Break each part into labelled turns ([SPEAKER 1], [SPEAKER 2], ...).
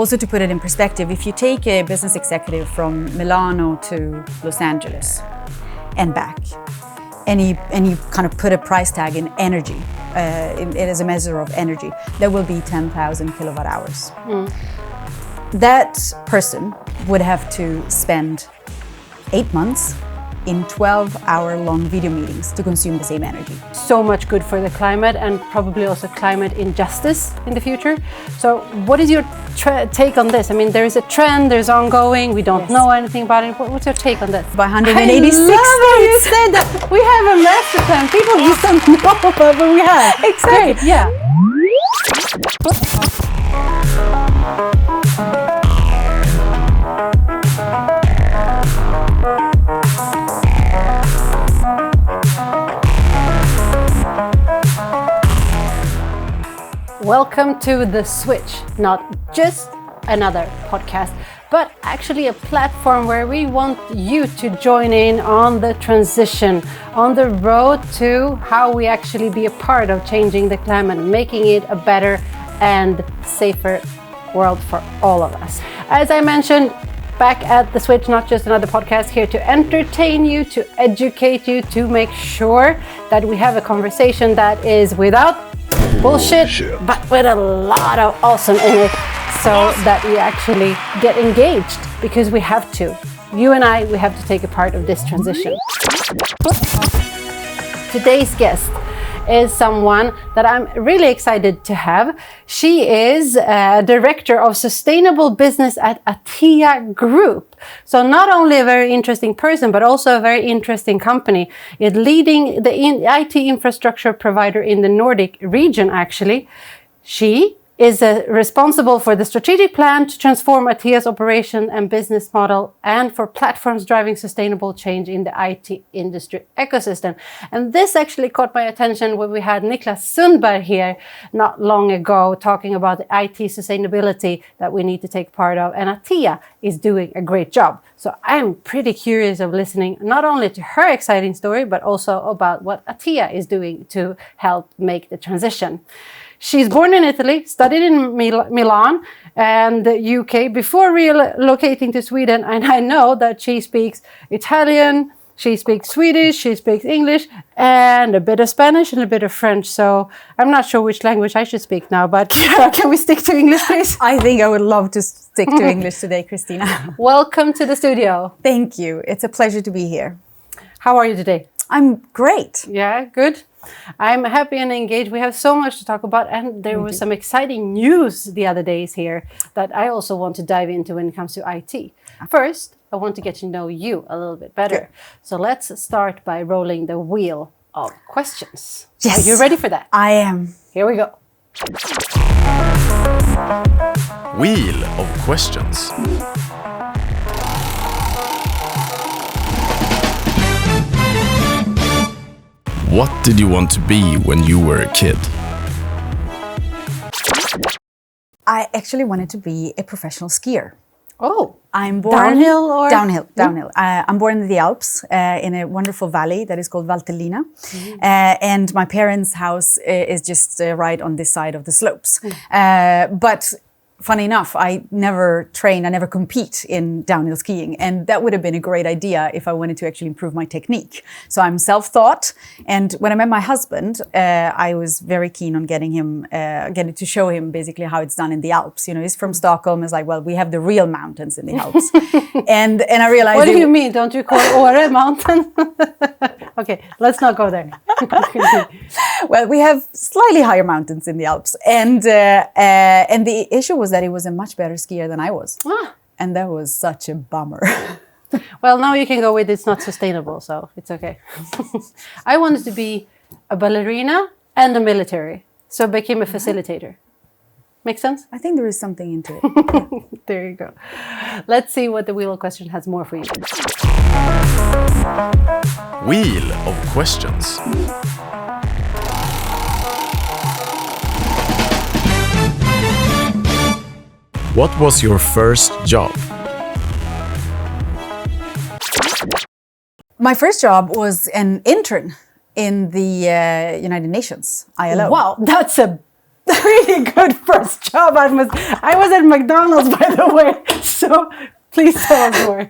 [SPEAKER 1] Also, to put it in perspective, if you take a business executive from Milano to Los Angeles and back, and you kind of put a price tag in energy, it is a measure of energy, there will be 10,000 kilowatt hours. That person would have to spend 8 months in 12-hour-long video meetings to consume the same energy.
[SPEAKER 2] So much good for the climate and probably also climate injustice in the future. So what is your take on this? I mean, there is a trend, there's ongoing, we don't know anything about it. What's your take on this?
[SPEAKER 1] By 186
[SPEAKER 2] I love you said that. We have a master plan. People just don't know about what we have.
[SPEAKER 1] Exactly.
[SPEAKER 2] Great, yeah. Welcome to The Switch, not just another podcast, but actually a platform where we want you to join in on the transition, on the road to how we actually be a part of changing the climate, making it a better and safer world for all of us. As I mentioned, back at The Switch, not just another podcast, here to entertain you, to educate you, to make sure that we have a conversation that is without bullshit, but with a lot of awesome in it, so that we actually get engaged, because we have to. You and I, we have to take a part of this transition. Today's guest is someone that I'm really excited to have. She is Director of Sustainable Business at Atea Group. So not only a very interesting person, but also a very interesting company. It's leading the IT infrastructure provider in the Nordic region, actually. She is responsible for the strategic plan to transform Atea's operation and business model, and for platforms driving sustainable change in the IT industry ecosystem. And this actually caught my attention when we had Niklas Sundberg here not long ago, talking about the IT sustainability that we need to take part of. And Atea is doing a great job. So I'm pretty curious of listening not only to her exciting story, but also about what Atea is doing to help make the transition. She's born in Italy, studied in Milan and the UK before relocating to Sweden. And I know that she speaks Italian, she speaks Swedish, she speaks English, and a bit of Spanish and a bit of French. So I'm not sure which language I should speak now, but can we stick to English, please?
[SPEAKER 1] I think I would love to stick to English today, Christina.
[SPEAKER 2] Welcome to the studio.
[SPEAKER 1] Thank you. It's a pleasure to be here.
[SPEAKER 2] How are you today?
[SPEAKER 1] I'm great.
[SPEAKER 2] Yeah, good. I'm happy and engaged. We have so much to talk about, and there was some exciting news the other days here that I also want to dive into when it comes to IT. First, I want to get to know you a little bit better.
[SPEAKER 1] Good.
[SPEAKER 2] So let's start by rolling the wheel of questions.
[SPEAKER 1] Yes.
[SPEAKER 2] Are you ready for that?
[SPEAKER 1] I am.
[SPEAKER 2] Here we go.
[SPEAKER 3] Wheel of questions. What did you want to be when you were a kid?
[SPEAKER 1] I actually wanted to be a professional skier.
[SPEAKER 2] Oh,
[SPEAKER 1] I'm born
[SPEAKER 2] downhill or
[SPEAKER 1] downhill. I'm born in the Alps, in a wonderful valley that is called Valtellina, and my parents' house is just right on this side of the slopes. But funny enough, I never train, I never compete in downhill skiing, and that would have been a great idea if I wanted to actually improve my technique. So I'm self-taught, and when I met my husband, I was very keen on getting to show him basically how it's done in the Alps. You know, he's from Stockholm. It's like, well, we have the real mountains in the Alps, and I realized.
[SPEAKER 2] What do you mean? Don't you call Åre a mountain? Okay, let's not go there.
[SPEAKER 1] Well, we have slightly higher mountains in the Alps, and the issue was that he was a much better skier than I was, and that was such a bummer.
[SPEAKER 2] Well, now you can go with it's not sustainable, so it's okay. I wanted to be a ballerina and a military, so I became a facilitator. Make sense?
[SPEAKER 1] I think there is something into it.
[SPEAKER 2] There you go. Let's see what the wheel of question has more for you.
[SPEAKER 3] Wheel of questions. What was your first job?
[SPEAKER 1] My first job was an intern in the United Nations, ILO.
[SPEAKER 2] Wow, that's a Pretty good first job. I was at McDonald's, by the way. So please tell us more.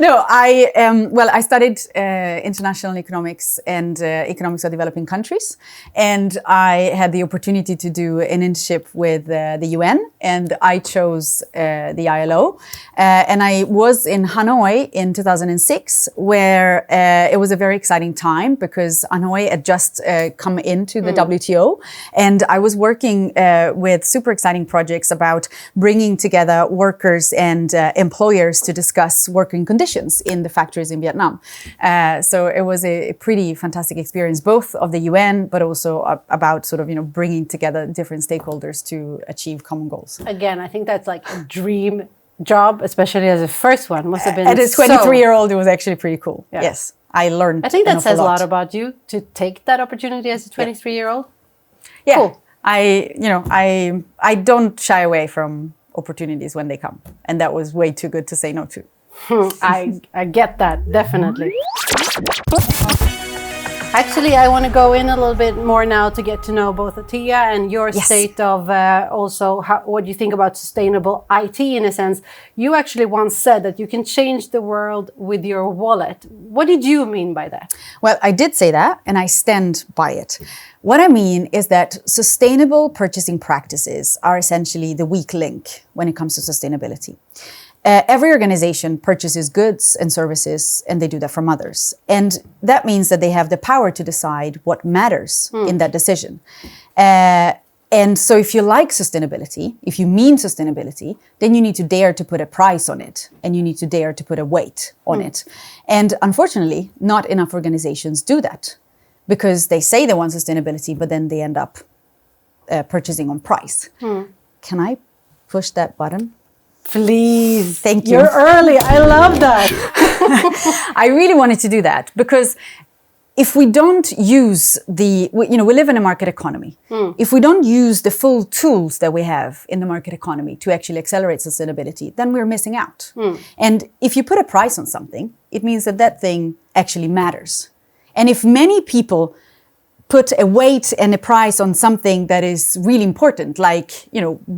[SPEAKER 1] No, I studied international economics and economics of developing countries, and I had the opportunity to do an internship with the UN, and I chose the ILO, and I was in Hanoi in 2006, where it was a very exciting time because Hanoi had just come into the WTO, and I was working with super exciting projects about bringing together workers and employers to discuss working conditions in the factories in Vietnam. So it was a pretty fantastic experience, both of the UN, but also about sort of, bringing together different stakeholders to achieve common goals.
[SPEAKER 2] Again, I think that's like a dream job, especially as a first one. Must have been.
[SPEAKER 1] At a 23-year-old, it was actually pretty cool.
[SPEAKER 2] Yeah.
[SPEAKER 1] Yes, I learned.
[SPEAKER 2] I think that says a lot
[SPEAKER 1] lot
[SPEAKER 2] about you to take that opportunity as a 23-year-old.
[SPEAKER 1] Yeah,
[SPEAKER 2] Cool.
[SPEAKER 1] I don't shy away from opportunities when they come, and that was way too good to say no to.
[SPEAKER 2] I get that, definitely. Actually, I want to go in a little bit more now to get to know both Atea and your state of also what you think about sustainable IT in a sense. You actually once said that you can change the world with your wallet. What did you mean by that?
[SPEAKER 1] Well, I did say that, and I stand by it. What I mean is that sustainable purchasing practices are essentially the weak link when it comes to sustainability. Every organization purchases goods and services, and they do that from others. And that means that they have the power to decide what matters in that decision. And so if you like sustainability, if you mean sustainability, then you need to dare to put a price on it, and you need to dare to put a weight on it. And unfortunately, not enough organizations do that, because they say they want sustainability, but then they end up purchasing on price. Can I push that button?
[SPEAKER 2] Please.
[SPEAKER 1] Thank you.
[SPEAKER 2] You're early. I love that.
[SPEAKER 1] I really wanted to do that because if we don't use we live in a market economy. If we don't use the full tools that we have in the market economy to actually accelerate sustainability, then we're missing out. And if you put a price on something, it means that that thing actually matters. And if many people put a weight and a price on something that is really important, like,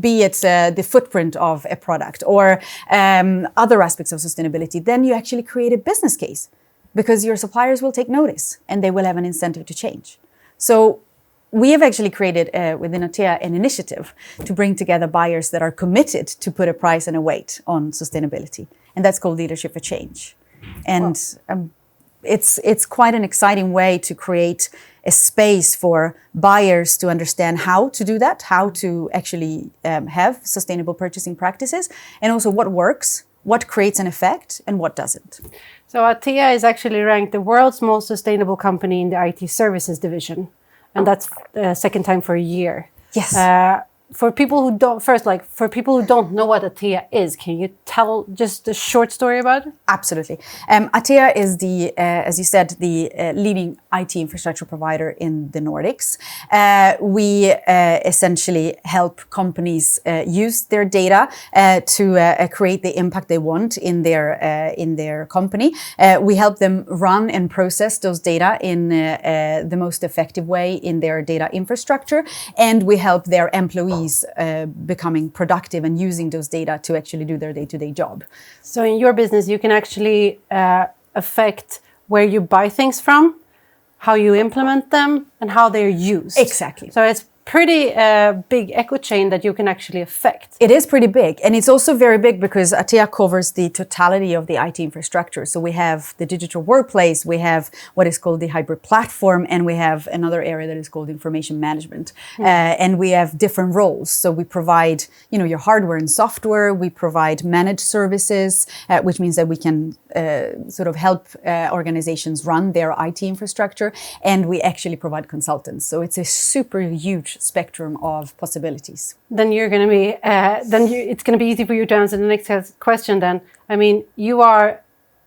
[SPEAKER 1] be it the footprint of a product or other aspects of sustainability, then you actually create a business case because your suppliers will take notice and they will have an incentive to change. So we have actually created within Atea an initiative to bring together buyers that are committed to put a price and a weight on sustainability. And that's called Leadership for Change. And it's quite an exciting way to create a space for buyers to understand how to do that, how to actually have sustainable purchasing practices, and also what works, what creates an effect, and what doesn't.
[SPEAKER 2] So Atea is actually ranked the world's most sustainable company in the IT services division. And that's the second time for a year.
[SPEAKER 1] Yes.
[SPEAKER 2] For people who don't know what Atea is, can you tell just a short story about it?
[SPEAKER 1] Absolutely. Atea is as you said, the leading IT infrastructure provider in the Nordics. We essentially help companies use their data to create the impact they want in their company. We help them run and process those data in the most effective way in their data infrastructure, and we help their employees becoming productive and using those data to actually do their day-to-day job.
[SPEAKER 2] So in your business, you can actually affect where you buy things from, how you implement them, and how they're used.
[SPEAKER 1] Exactly.
[SPEAKER 2] So it's pretty big echo chain that you can actually affect.
[SPEAKER 1] It is pretty big. And it's also very big because Atea covers the totality of the IT infrastructure. So we have the digital workplace, we have what is called the hybrid platform, and we have another area that is called information management. And we have different roles. So we provide, your hardware and software. We provide managed services, which means that we can sort of help organizations run their IT infrastructure. And we actually provide consultants. So it's a super huge spectrum of possibilities.
[SPEAKER 2] Then you're going to be, it's going to be easy for you to answer the next question then. I mean, you are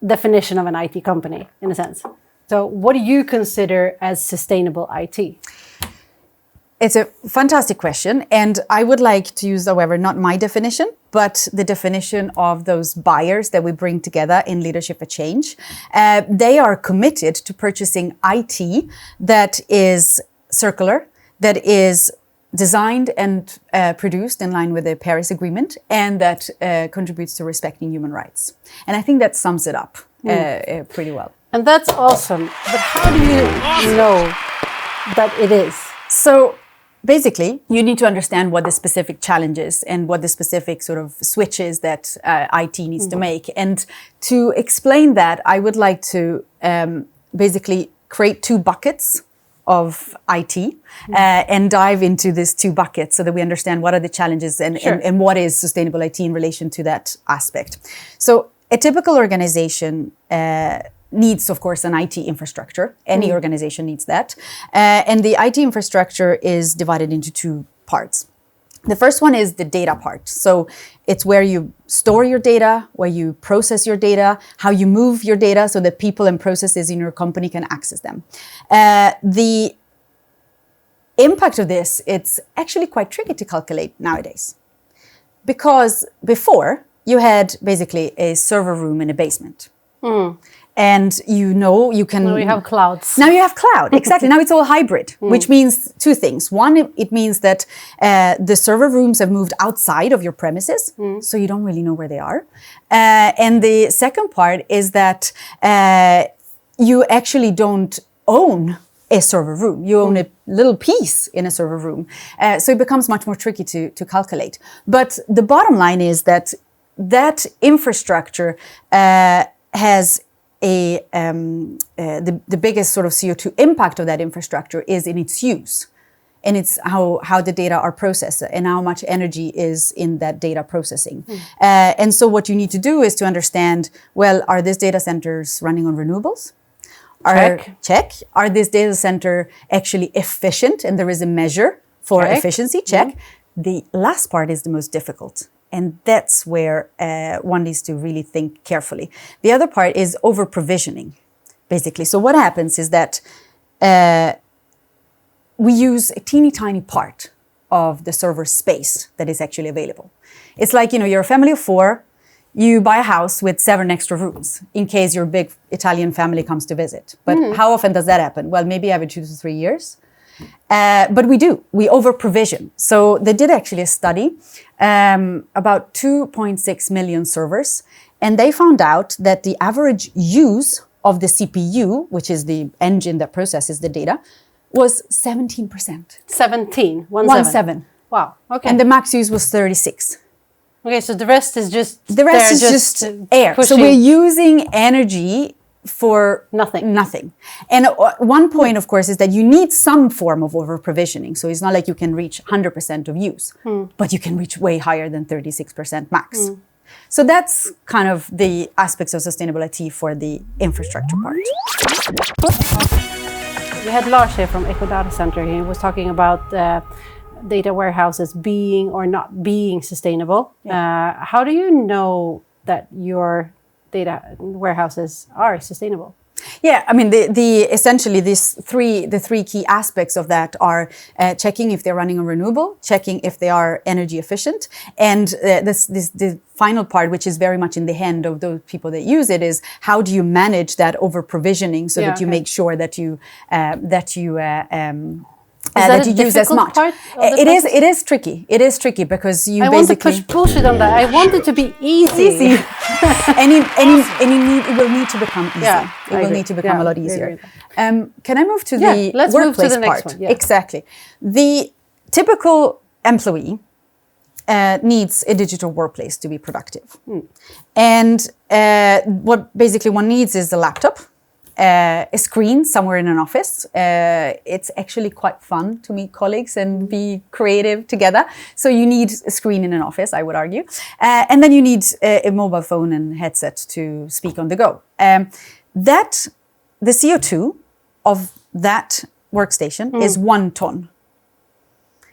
[SPEAKER 2] definition of an IT company in a sense. So what do you consider as sustainable IT?
[SPEAKER 1] It's a fantastic question. And I would like to use, however, not my definition, but the definition of those buyers that we bring together in Leadership for Change. They are committed to purchasing IT that is circular, that is designed and produced in line with the Paris Agreement, and that contributes to respecting human rights. And I think that sums it up pretty well.
[SPEAKER 2] And that's awesome. But how do you know that it is?
[SPEAKER 1] So basically, you need to understand what the specific challenges and what the specific sort of switches that IT needs to make. And to explain that, I would like to basically create two buckets of IT and dive into these two buckets so that we understand what are the challenges and what is sustainable IT in relation to that aspect. So a typical organization needs, of course, an IT infrastructure. Any organization needs that. And the IT infrastructure is divided into two parts. The first one is the data part. So it's where you store your data, where you process your data, how you move your data so that people and processes in your company can access them. The impact of this, it's actually quite tricky to calculate nowadays. Because before, you had basically a server room in a basement. And you can...
[SPEAKER 2] Now we have clouds.
[SPEAKER 1] Now you have cloud, exactly. Now it's all hybrid, which means two things. One, it means that the server rooms have moved outside of your premises, so you don't really know where they are. And the second part is that you actually don't own a server room. You own a little piece in a server room. So it becomes much more tricky to calculate. But the bottom line is that that infrastructure has the biggest sort of CO2 impact of that infrastructure is in its use, and it's how the data are processed and how much energy is in that data processing. And so what you need to do is to understand, well, are these data centers running on renewables? Check. Are this data center actually efficient? And there is a measure for efficiency. Check. The last part is the most difficult. And that's where one needs to really think carefully. The other part is over-provisioning, basically. So what happens is that we use a teeny tiny part of the server space that is actually available. It's like, you're a family of 4, you buy a house with 7 extra rooms in case your big Italian family comes to visit. But how often does that happen? Well, maybe every 2 to 3 years. But we over-provision. So they did actually a study about 2.6 million servers, and they found out that the average use of the CPU, which is the engine that processes the data, was 17%.
[SPEAKER 2] 17?
[SPEAKER 1] 17.
[SPEAKER 2] Wow, okay.
[SPEAKER 1] And the max use was 36.
[SPEAKER 2] Okay, so the rest is just...
[SPEAKER 1] The rest is just air.
[SPEAKER 2] Pushing.
[SPEAKER 1] So we're using energy for nothing. And one point, of course, is that you need some form of over-provisioning. So it's not like you can reach 100% of use, but you can reach way higher than 36% max. So that's kind of the aspects of sustainability for the infrastructure part.
[SPEAKER 2] We had Lars here from Eco Data Center. He was talking about data warehouses being or not being sustainable. How do you know that your data warehouses are sustainable?
[SPEAKER 1] Yeah, I mean, essentially the three key aspects of that are checking if they're running on renewable, checking if they are energy efficient, and the final part, which is very much in the hand of those people that use it, is how do you manage that over provisioning so that you make sure that you that you use as much. It is tricky. It is tricky because you
[SPEAKER 2] want to push bullshit on that. I want it to be easy.
[SPEAKER 1] and it will need to become easy.
[SPEAKER 2] Yeah,
[SPEAKER 1] it will need to become a lot easier. Can I move to the
[SPEAKER 2] let's
[SPEAKER 1] workplace
[SPEAKER 2] move to the
[SPEAKER 1] part?
[SPEAKER 2] next one. Yeah.
[SPEAKER 1] Exactly. The typical employee needs a digital workplace to be productive. And what basically one needs is a laptop, a screen somewhere in an office. It's actually quite fun to meet colleagues and be creative together. So you need a screen in an office, I would argue. And then you need a mobile phone and headset to speak on the go. The CO2 of that workstation is 1 ton.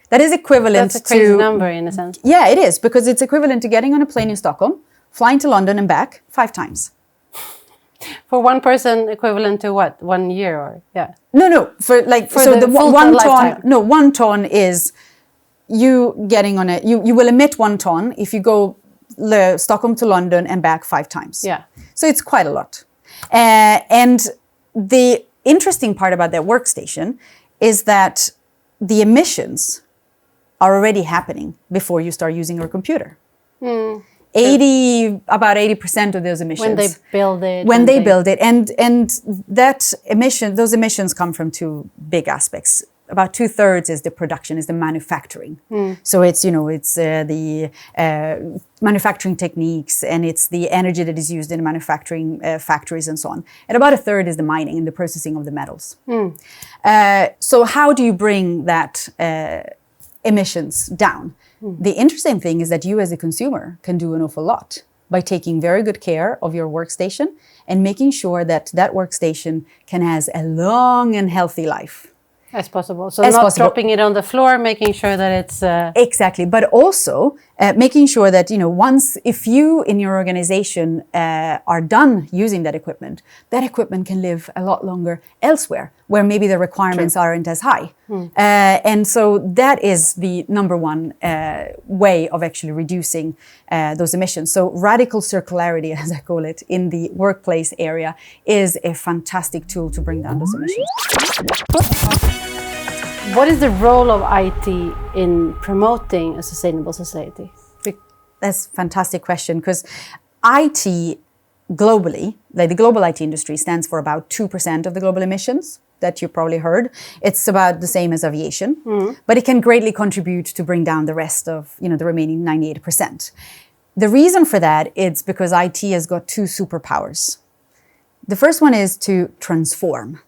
[SPEAKER 1] That is equivalent to...
[SPEAKER 2] That's a crazy number in a sense.
[SPEAKER 1] Yeah, it is, because it's equivalent to getting on a plane in Stockholm, flying to London and back 5 times.
[SPEAKER 2] For one person, equivalent to what? 1 year or
[SPEAKER 1] No. For the 1 ton. No, 1 ton is you getting on a. You will emit 1 ton if you go Stockholm to London and back 5 times.
[SPEAKER 2] Yeah.
[SPEAKER 1] So it's quite a lot. And the interesting part about that workstation is that the emissions are already happening before you start using your computer. About 80% of those emissions.
[SPEAKER 2] When they build it.
[SPEAKER 1] When they build it. And those emissions come from two big aspects. About 2/3 is the production, is the manufacturing. So it's, the manufacturing techniques, and it's the energy that is used in manufacturing factories and so on. And about 1/3 is the mining and the processing of the metals. So how do you bring that emissions down? The interesting thing is that you as a consumer can do an awful lot by taking very good care of your workstation and making sure that that workstation can have a long and healthy life.
[SPEAKER 2] As possible. So not dropping it on the floor, making sure that it's...
[SPEAKER 1] Exactly. But also making sure that, if you in your organization are done using that equipment can live a lot longer elsewhere, where maybe the requirements aren't as high. And so that is the number one way of actually reducing those emissions. So radical circularity, as I call it, in the workplace area is a fantastic tool to bring down those emissions.
[SPEAKER 2] What is the role of IT in promoting a sustainable society?
[SPEAKER 1] That's a fantastic question, because IT globally, like the global IT industry, stands for about 2% of the global emissions that you probably heard. It's about the same as aviation, but it can greatly contribute to bring down the rest of, the remaining 98%. The reason for that is because IT has got two superpowers. The first one is to transform.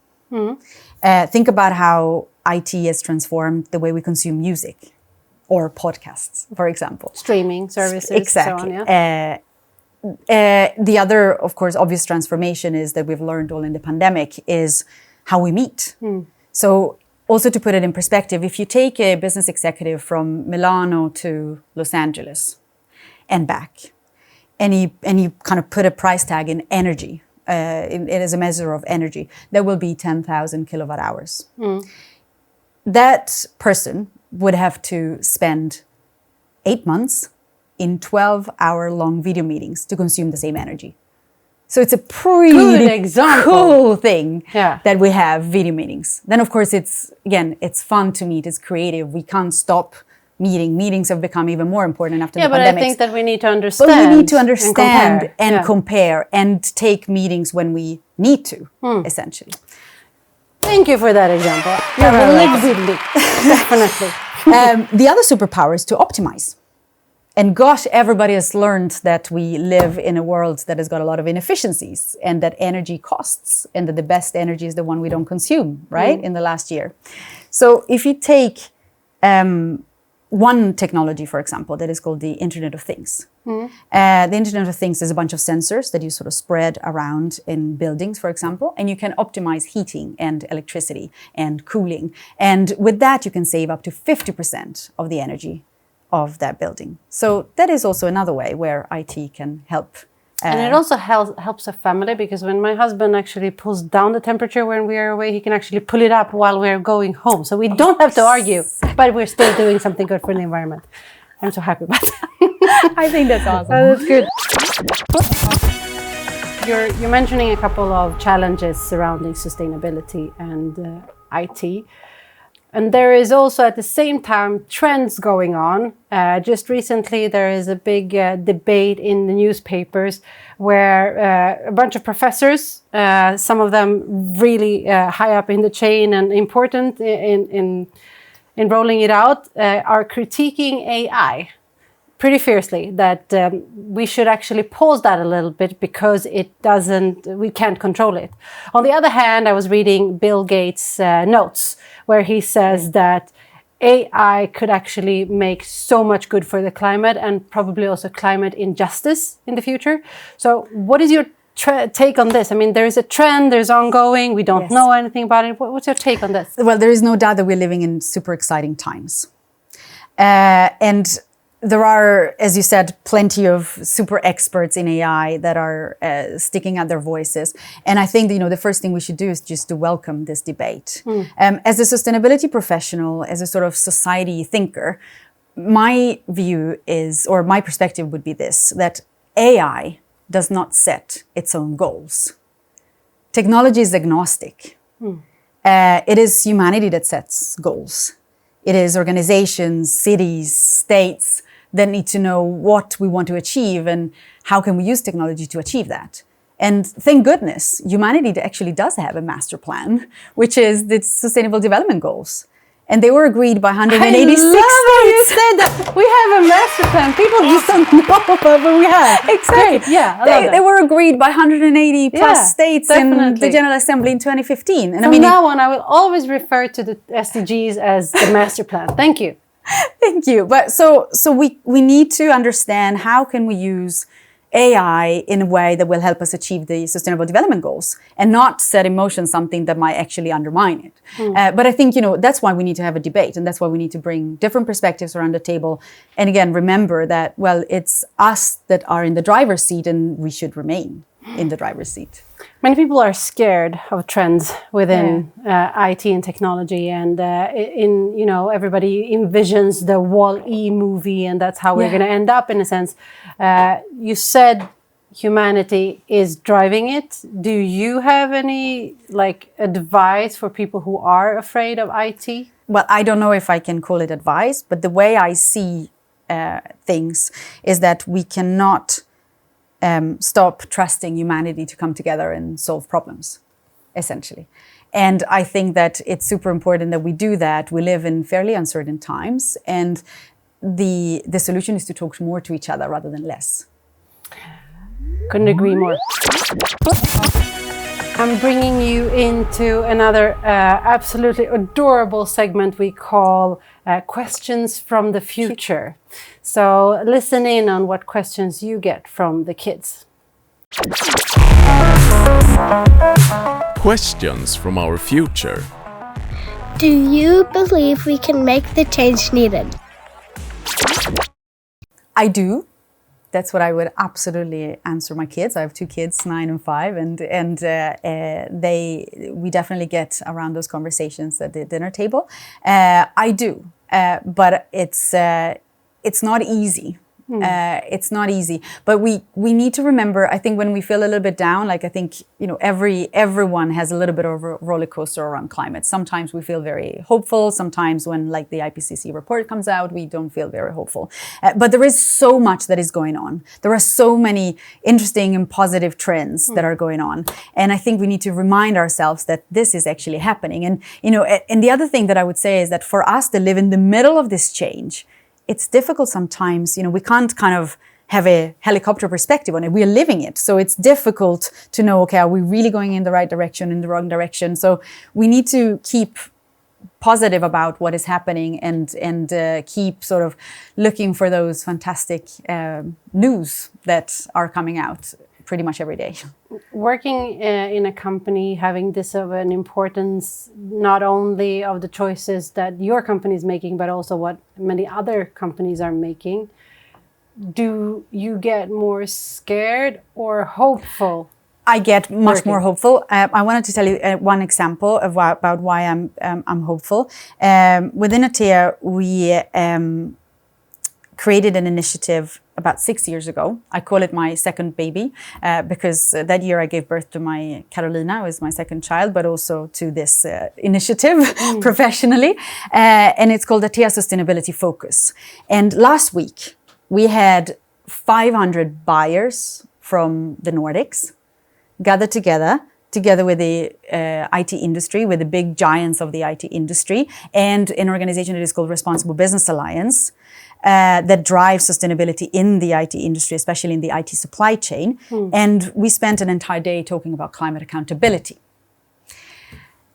[SPEAKER 1] Think about how IT has transformed the way we consume music or podcasts, for example.
[SPEAKER 2] Streaming services.
[SPEAKER 1] Exactly.
[SPEAKER 2] So on, yeah.
[SPEAKER 1] The other, of course, obvious transformation is that we've learned all in the pandemic is how we meet. So also to put it in perspective, if you take a business executive from Milano to Los Angeles and back, and you kind of put a price tag in energy, it is a measure of energy, that will be 10,000 kilowatt hours. That person would have to spend 8 months in 12-hour-long video meetings to consume the same energy. So it's a pretty cool thing that we have video meetings. Then, of course, it's fun to meet, it's creative. We can't stop meeting. Meetings have become even more important after the pandemic.
[SPEAKER 2] Yeah, but I think that we need to understand.
[SPEAKER 1] But we need to understand and compare and take meetings when we need to, essentially.
[SPEAKER 2] Thank you for that example. You have lived with me, definitely.
[SPEAKER 1] The other superpower is to optimize. And gosh, everybody has learned that we live in a world that has got a lot of inefficiencies and that energy costs and that the best energy is the one we don't consume, right, in the last year. So if you take one technology, for example, that is called the Internet of Things. The Internet of Things is a bunch of sensors that you sort of spread around in buildings, for example, and you can optimize heating and electricity and cooling. And with that, you can save up to 50% of the energy of that building. So that is also another way where IT can help.
[SPEAKER 2] And it also helps a family, because when my husband actually pulls down the temperature when we are away, he can actually pull it up while we're going home. So we don't have to argue, but we're still doing something good for the environment. I'm so happy about that.
[SPEAKER 1] I think that's awesome.
[SPEAKER 2] That's good. You're mentioning a couple of challenges surrounding sustainability and IT. And there is also at the same time trends going on. Just recently there is a big debate in the newspapers where a bunch of professors, some of them really high up in the chain and important in rolling it out, are critiquing AI pretty fiercely, that we should actually pause that a little bit because we can't control it. On the other hand, I was reading Bill Gates' notes where he says that AI could actually make so much good for the climate and probably also climate injustice in the future. So what is your take on this? I mean, there is a trend, there's ongoing, we don't know anything about it. What's your take on this?
[SPEAKER 1] Well, there is no doubt that we're living in super exciting times. And there are, as you said, plenty of super experts in AI that are sticking out their voices. And I think, the first thing we should do is just to welcome this debate. As a sustainability professional, as a sort of society thinker, my view is, or my perspective would be this, that AI does not set its own goals. Technology is agnostic. It is humanity that sets goals. It is organizations, cities, states that need to know what we want to achieve and how can we use technology to achieve that. And thank goodness, humanity actually does have a master plan, which is the Sustainable Development Goals. And they were agreed by 186
[SPEAKER 2] I love how you
[SPEAKER 1] states.
[SPEAKER 2] said that. We have a master plan. People just don't know, but we have.
[SPEAKER 1] Exactly.
[SPEAKER 2] Great. Yeah, I love that.
[SPEAKER 1] They were agreed by 180 plus
[SPEAKER 2] Yeah,
[SPEAKER 1] states
[SPEAKER 2] definitely.
[SPEAKER 1] in the General Assembly in 2015. And
[SPEAKER 2] From now on, I will always refer to the SDGs as the master plan. Thank you.
[SPEAKER 1] Thank you. But so we need to understand how can we use AI in a way that will help us achieve the Sustainable Development Goals and not set in motion something that might actually undermine it. But I think, that's why we need to have a debate, and that's why we need to bring different perspectives around the table. And again, remember that, well, it's us that are in the driver's seat, and we should remain in the driver's seat.
[SPEAKER 2] Many people are scared of trends within IT and technology, and everybody envisions the Wall-E movie, and that's how we're going to end up, in a sense. You said humanity is driving it. Do you have any advice for people who are afraid of IT?
[SPEAKER 1] Well, I don't know if I can call it advice, but the way I see things is that we cannot stop trusting humanity to come together and solve problems, essentially. And I think that it's super important that we do that. We live in fairly uncertain times, and the solution is to talk more to each other rather than less.
[SPEAKER 2] Couldn't agree more. I'm bringing you into another absolutely adorable segment we call Questions from the Future. So listen in on what questions you get from the kids.
[SPEAKER 3] Questions from our future.
[SPEAKER 4] Do you believe we can make the change needed?
[SPEAKER 1] I do. That's what I would absolutely answer my kids. I have two kids, 9 and 5, and we definitely get around those conversations at the dinner table. I do, but it's not easy. It's not easy, but we need to remember, I think when we feel a little bit down, I think, everyone has a little bit of a roller coaster around climate. Sometimes we feel very hopeful. Sometimes when the IPCC report comes out, we don't feel very hopeful. But there is so much that is going on. There are so many interesting and positive trends that are going on. And I think we need to remind ourselves that this is actually happening. And, and the other thing that I would say is that for us to live in the middle of this change, it's difficult sometimes. We can't kind of have a helicopter perspective on it. We are living it. So it's difficult to know, okay, are we really going in the right direction, in the wrong direction? So we need to keep positive about what is happening and keep sort of looking for those fantastic news that are coming out pretty much every day.
[SPEAKER 2] Working in a company, having this of an importance, not only of the choices that your company is making, but also what many other companies are making, do you get more scared or hopeful?
[SPEAKER 1] I get much more hopeful. I wanted to tell you one example of about why I'm hopeful. Within Atea, we created an initiative about 6 years ago. I call it my second baby because that year I gave birth to my Carolina, who is my second child, but also to this initiative professionally. And it's called Atea Sustainability Focus. And last week we had 500 buyers from the Nordics gathered together with the IT industry, with the big giants of the IT industry, and an organization that is called Responsible Business Alliance, that drives sustainability in the IT industry, especially in the IT supply chain. And we spent an entire day talking about climate accountability.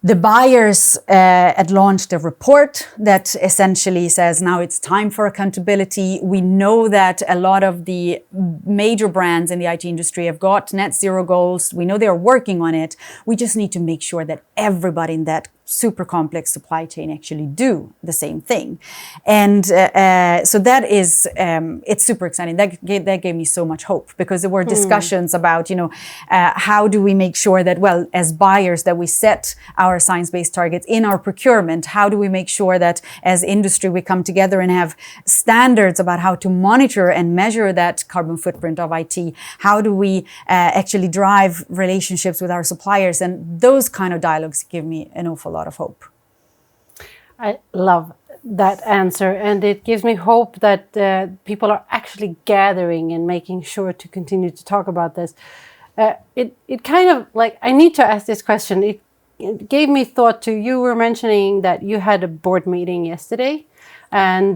[SPEAKER 1] The buyers had launched a report that essentially says, now it's time for accountability. We know that a lot of the major brands in the IT industry have got net zero goals. We know they're working on it. We just need to make sure that everybody in that super complex supply chain actually do the same thing. And so that is, it's super exciting. That gave me so much hope, because there were discussions about, how do we make sure that, well, as buyers, that we set our science-based targets in our procurement? How do we make sure that as industry we come together and have standards about how to monitor and measure that carbon footprint of IT? How do we actually drive relationships with our suppliers? And those kind of dialogues give me an awful lot of hope.
[SPEAKER 2] I love that answer, and it gives me hope that people are actually gathering and making sure to continue to talk about this. It kind of like, I need to ask this question. It gave me thought to, you were mentioning that you had a board meeting yesterday, and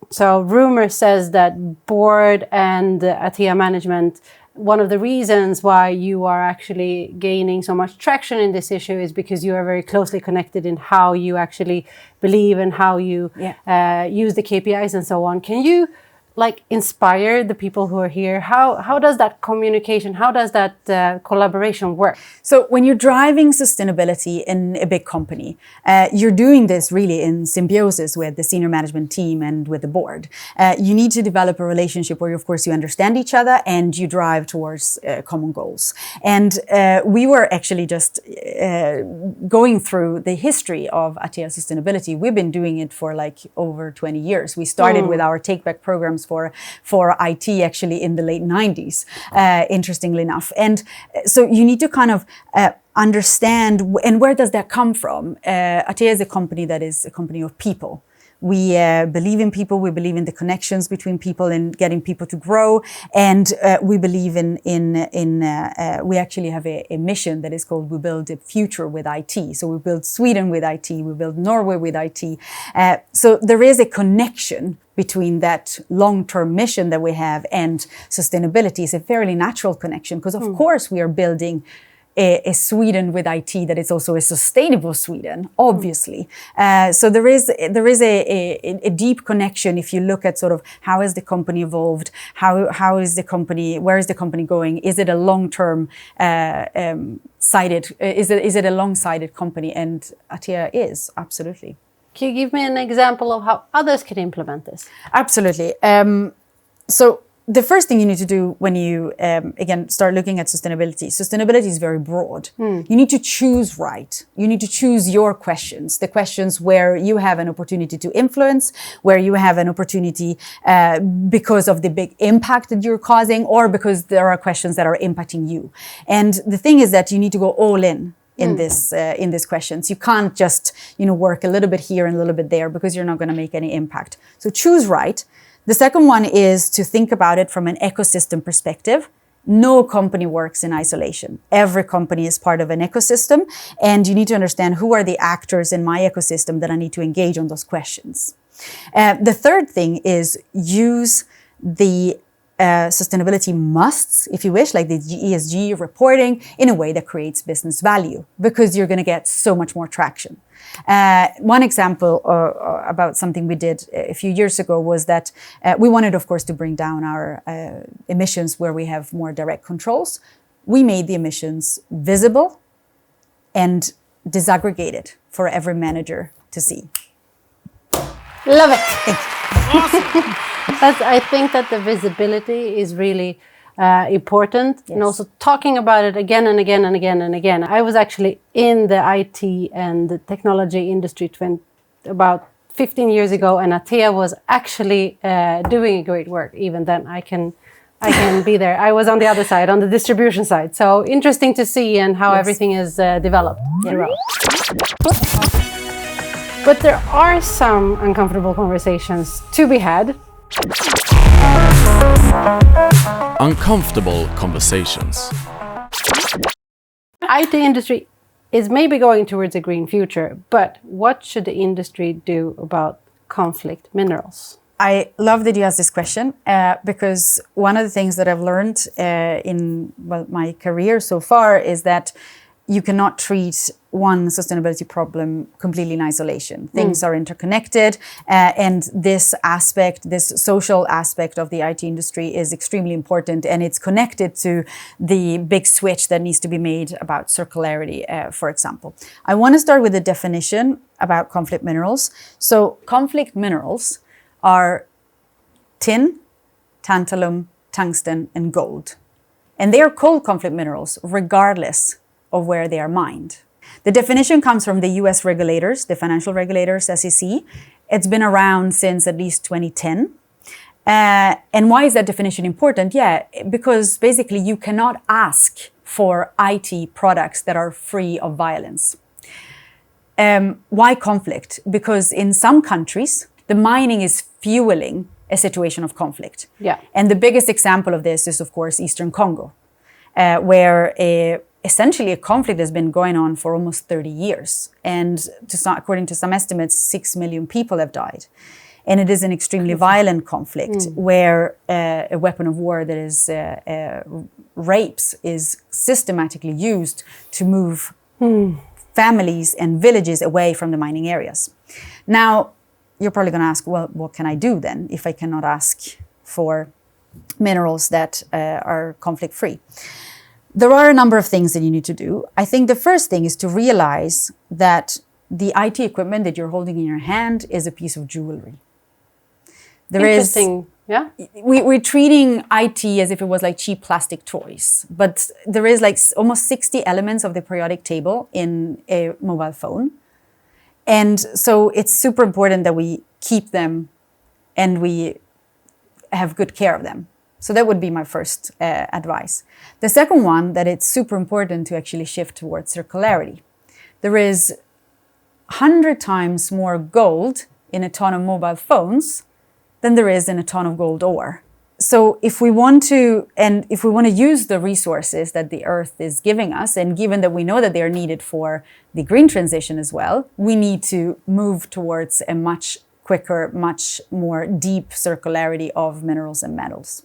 [SPEAKER 2] so rumor says that board and Atea management, one of the reasons why you are actually gaining so much traction in this issue is because you are very closely connected in how you actually believe and how you use the KPIs and so on. Can you like inspire the people who are here? How does that communication, how does that collaboration work?
[SPEAKER 1] So when you're driving sustainability in a big company, you're doing this really in symbiosis with the senior management team and with the board. You need to develop a relationship where, of course, you understand each other and you drive towards common goals. And we were actually just going through the history of Atea Sustainability. We've been doing it for like over 20 years. We started with our take-back programs for IT actually in the late 90s, interestingly enough. And so you need to kind of understand, and where does that come from? Atea is a company that is a company of people. We believe in people, we believe in the connections between people and getting people to grow. And we believe we actually have a mission that is called We Build a Future with IT. So we build Sweden with IT, we build Norway with IT. So there is a connection between that long-term mission that we have and sustainability. Is a fairly natural connection because of course we are building a Sweden with IT that is also a sustainable Sweden, obviously. So there is a deep connection if you look at sort of how has the company evolved, how is the company, where is the company going? Is it a long-term is it a long-sighted company? And Atea is, absolutely.
[SPEAKER 2] Can you give me an example of how others can implement this?
[SPEAKER 1] Absolutely. So the first thing you need to do when you, again, start looking at sustainability is very broad. You need to choose right. You need to choose your questions, the questions where you have an opportunity to influence, where you have an opportunity because of the big impact that you're causing, or because there are questions that are impacting you. And the thing is that you need to go all in these questions. You can't just, work a little bit here and a little bit there because you're not going to make any impact. So choose right. The second one is to think about it from an ecosystem perspective. No company works in isolation. Every company is part of an ecosystem, and you need to understand who are the actors in my ecosystem that I need to engage on those questions. The third thing is use the sustainability musts, if you wish, like the ESG reporting, in a way that creates business value, because you're going to get so much more traction. One example about something we did a few years ago was that we wanted, of course, to bring down our emissions where we have more direct controls. We made the emissions visible and disaggregated for every manager to see.
[SPEAKER 2] Love it.
[SPEAKER 1] Thank you.
[SPEAKER 2] Awesome. I think that the visibility is really important, yes. And also talking about it again and again and again and again. I was actually in the IT and the technology industry about 15 years ago, and Atea was actually doing great work. Even then, I can be there. I was on the other side, on the distribution side. So interesting to see and how everything is developed throughout. But there are some uncomfortable conversations to be had.
[SPEAKER 3] Uncomfortable conversations.
[SPEAKER 2] IT industry is maybe going towards a green future, but what should the industry do about conflict minerals?
[SPEAKER 1] I love that you asked this question because one of the things that I've learned in my career so far is that you cannot treat one sustainability problem completely in isolation. Things are interconnected, and this social aspect of the IT industry is extremely important, and it's connected to the big switch that needs to be made about circularity, for example. I want to start with a definition about conflict minerals. So conflict minerals are tin, tantalum, tungsten, and gold. And they are called conflict minerals regardless of where they are mined. The definition comes from the US regulators, the financial regulators, SEC. It's been around since at least 2010. And why is that definition important? Yeah, because basically you cannot ask for IT products that are free of violence. Why conflict? Because in some countries, the mining is fueling a situation of conflict.
[SPEAKER 2] Yeah.
[SPEAKER 1] And the biggest example of this is, of course, Eastern Congo, where essentially a conflict has been going on for almost 30 years. And according to some estimates, 6 million people have died. And it is an extremely violent conflict where a weapon of war that is rapes is systematically used to move families and villages away from the mining areas. Now, you're probably going to ask, well, what can I do then if I cannot ask for minerals that are conflict-free? There are a number of things that you need to do. I think the first thing is to realize that the IT equipment that you're holding in your hand is a piece of jewelry.
[SPEAKER 2] Interesting. Yeah.
[SPEAKER 1] We're treating IT as if it was like cheap plastic toys, but there is like almost 60 elements of the periodic table in a mobile phone. And so it's super important that we keep them and we have good care of them. So that would be my first advice. The second one, that it's super important to actually shift towards circularity. There is 100 times more gold in a ton of mobile phones than there is in a ton of gold ore. So if we want to use the resources that the earth is giving us, and given that we know that they are needed for the green transition as well, we need to move towards a much quicker, much more deep circularity of minerals and metals.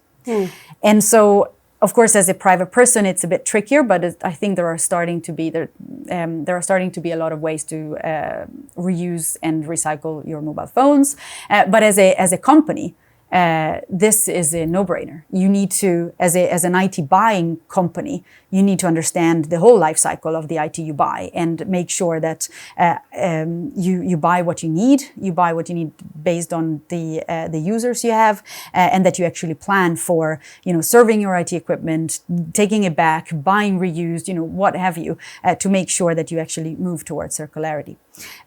[SPEAKER 1] And so, of course, as a private person, it's a bit trickier, but I think there are starting to be a lot of ways to reuse and recycle your mobile phones. But as a company, this is a no-brainer. You need to, as an IT buying company, you need to understand the whole life cycle of the IT you buy and make sure that you buy what you need. You buy what you need based on the users you have, and that you actually plan for, serving your IT equipment, taking it back, buying reused, what have you, to make sure that you actually move towards circularity.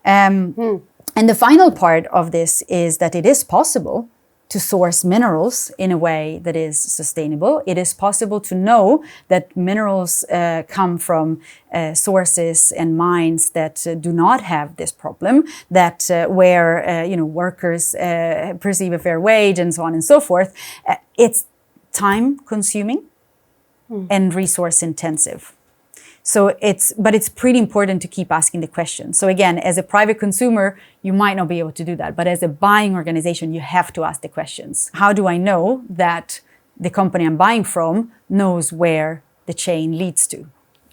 [SPEAKER 1] And the final part of this is that it is possible to source minerals in a way that is sustainable. It is possible to know that minerals come from sources and mines that do not have this problem, that where workers perceive a fair wage and so on and so forth. It's time consuming and resource intensive. So it's pretty important to keep asking the question. So again, as a private consumer, you might not be able to do that. But as a buying organization, you have to ask the questions. How do I know that the company I'm buying from knows where the chain leads to,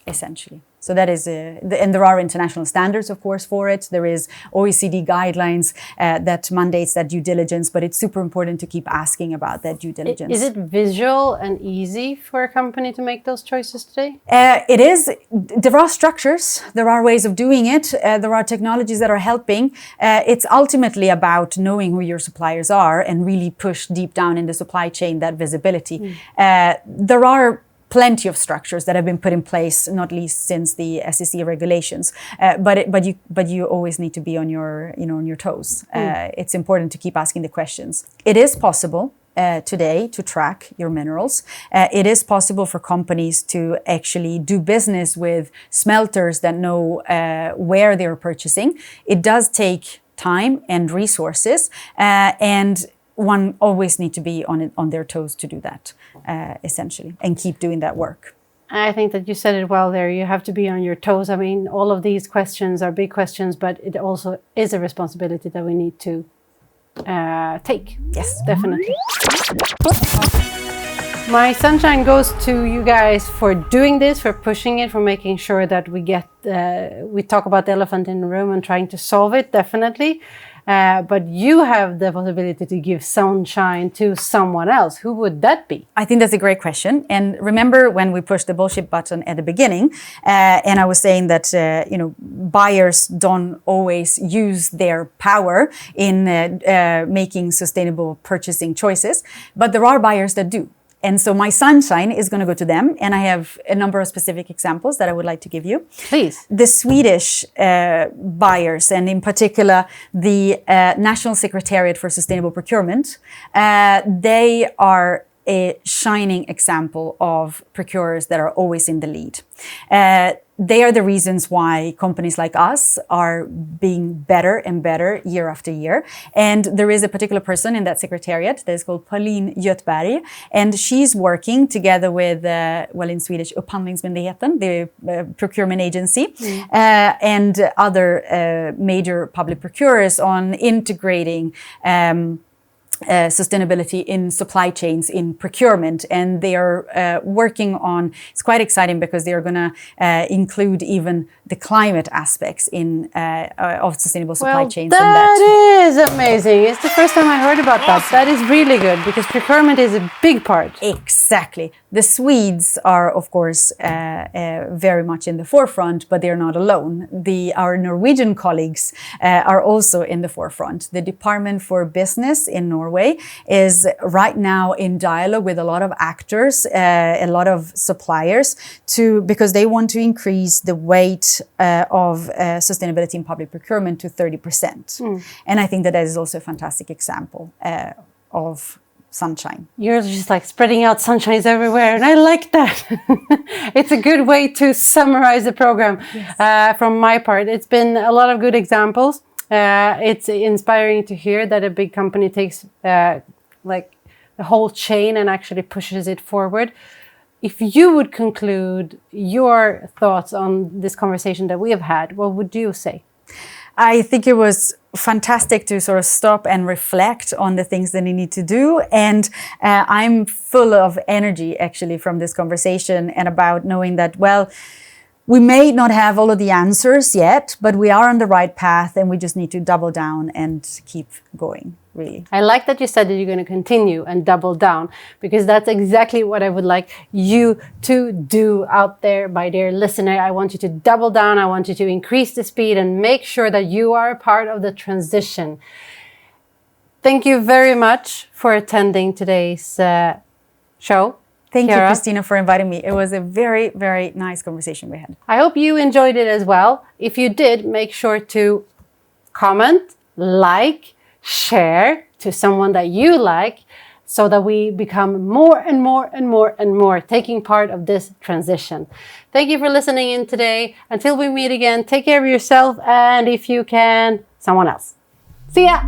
[SPEAKER 1] essentially? So that is, and there are international standards, of course, for it. There is OECD guidelines that mandates that due diligence, but it's super important to keep asking about that due diligence.
[SPEAKER 2] Is it visual and easy for a company to make those choices today?
[SPEAKER 1] It is. There are structures. There are ways of doing it. There are technologies that are helping. It's ultimately about knowing who your suppliers are and really push deep down in the supply chain that visibility. There are plenty of structures that have been put in place, not least since the SEC regulations. But you always need to be on your toes. It's important to keep asking the questions. It is possible today to track your minerals. It is possible for companies to actually do business with smelters that know where they're purchasing. It does take time and resources, and one always needs to be on their toes to do that, essentially, and keep doing that work.
[SPEAKER 2] I think that you said it well there. You have to be on your toes. I mean, all of these questions are big questions, but it also is a responsibility that we need to take.
[SPEAKER 1] Yes,
[SPEAKER 2] definitely. My sunshine goes to you guys for doing this, for pushing it, for making sure that we talk about the elephant in the room and trying to solve it, definitely. But you have the possibility to give sunshine to someone else. Who would that be?
[SPEAKER 1] I think that's a great question. And remember when we pushed the bullshit button at the beginning, and I was saying that buyers don't always use their power in making sustainable purchasing choices, but there are buyers that do. And so my sunshine is going to go to them. And I have a number of specific examples that I would like to give you.
[SPEAKER 2] Please.
[SPEAKER 1] The Swedish buyers, and in particular, the National Secretariat for Sustainable Procurement, they are a shining example of procurers that are always in the lead. they are the reasons why companies like us are being better and better year after year. And there is a particular person in that secretariat that is called Pauline Göthberg, and she's working together with, in Swedish, Upphandlingsmyndigheten, the procurement agency, and other major public procurers on integrating sustainability in supply chains, in procurement, and they are working on, it's quite exciting because they are going to include even the climate aspects in of sustainable supply chains.
[SPEAKER 2] That is amazing. It's the first time I heard about that. That is really good because procurement is a big part.
[SPEAKER 1] Exactly. The Swedes are, of course, very much in the forefront, but they're not alone. Our Norwegian colleagues are also in the forefront. The Department for Business in Norway is right now in dialogue with a lot of actors, a lot of suppliers, because they want to increase the weight of sustainability in public procurement to 30%. And I think that is also a fantastic example of sunshine.
[SPEAKER 2] You're just like spreading out sunshines everywhere, and I like that. It's a good way to summarize the program. Yes. From my part, it's been a lot of good examples. It's inspiring to hear that a big company takes like the whole chain and actually pushes it forward. If you would conclude your thoughts on this conversation that we have had, what would you say?
[SPEAKER 1] I think it was fantastic to sort of stop and reflect on the things that you need to do. And I'm full of energy actually from this conversation and about knowing that, well, we may not have all of the answers yet, but we are on the right path and we just need to double down and keep going, really.
[SPEAKER 2] I like that you said that you're going to continue and double down, because that's exactly what I would like you to do out there, my dear listener. I want you to double down. I want you to increase the speed and make sure that you are a part of the transition. Thank you very much for attending today's show.
[SPEAKER 1] Thank
[SPEAKER 2] Chiara.
[SPEAKER 1] you, Christina, for inviting me. It was a very, very nice conversation we had.
[SPEAKER 2] I hope you enjoyed it as well. If you did, make sure to comment, like, share to someone that you like, so that we become more and more and more and more taking part of this transition. Thank you for listening in today. Until we meet again, take care of yourself and, if you can, someone else. See ya!